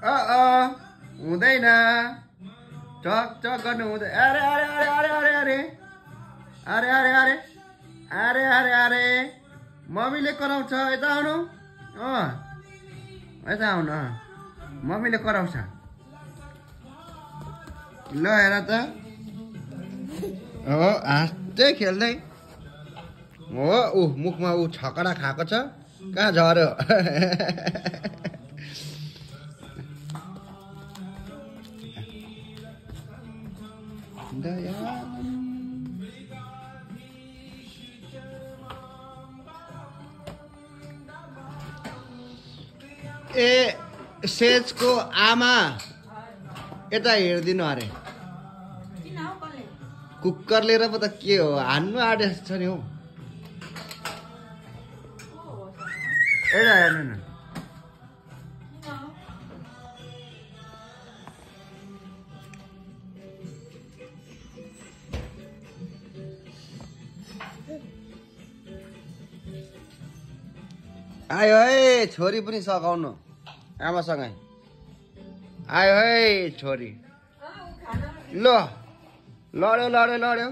हुँदैन चक चक गर्नु हुँदैन अरे अरे अरे अरे अरे अरे अरे अरे अरे अरे अरे अरे मम्मीले कराउँछ यता आउनु यता आउनु मम्मीले कराउँछ ल हेर त हो हाँस्दै खेल्दै हो ऊ मुखमा ऊ छकडा खाएको छ कहाँ झऱ्यो ए सेजको आमा यता हेरिदिनु अरे कुकर लिएर पो त के हो हान्नु आँटेको छ नि हौ हेर्नु न आयो है छोरी पनि सघाउनु आमासँगै आयो है छोरी ल लड्यो लड्यो लड्यो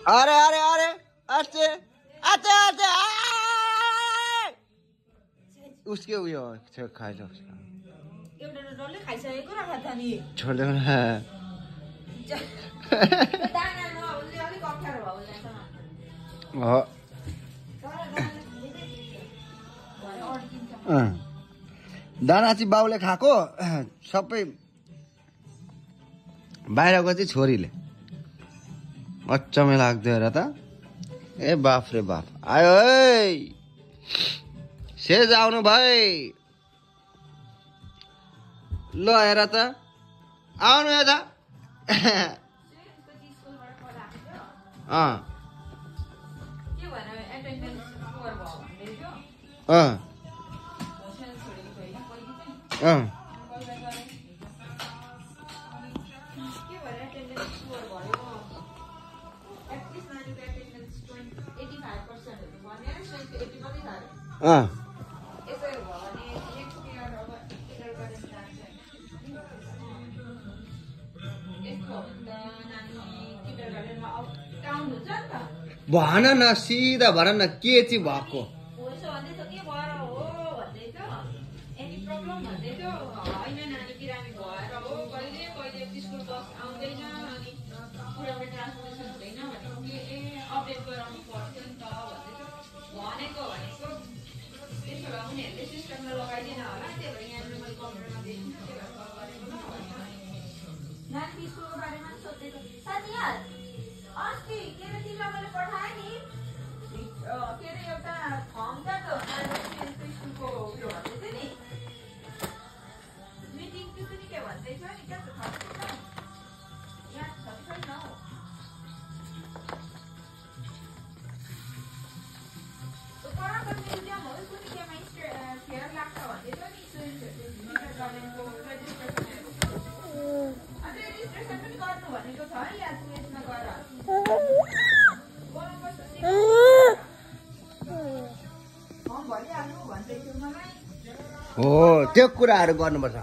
अरे अरे अरे अचे अचे अचे उसके उयो खाइछ छोड्दै दाना चाहिँ बाउले खाएको सबै बाहिरको चाहिँ छोरीले अचम्मै लाग्दो हेर त ए बाफ रे बाफ आयो है सेज आउनु भाइ ल हेर त आउनु यता भन न सिधा भन न के चाहिँ भएको हो त्यो कुराहरू गर्नुपर्छ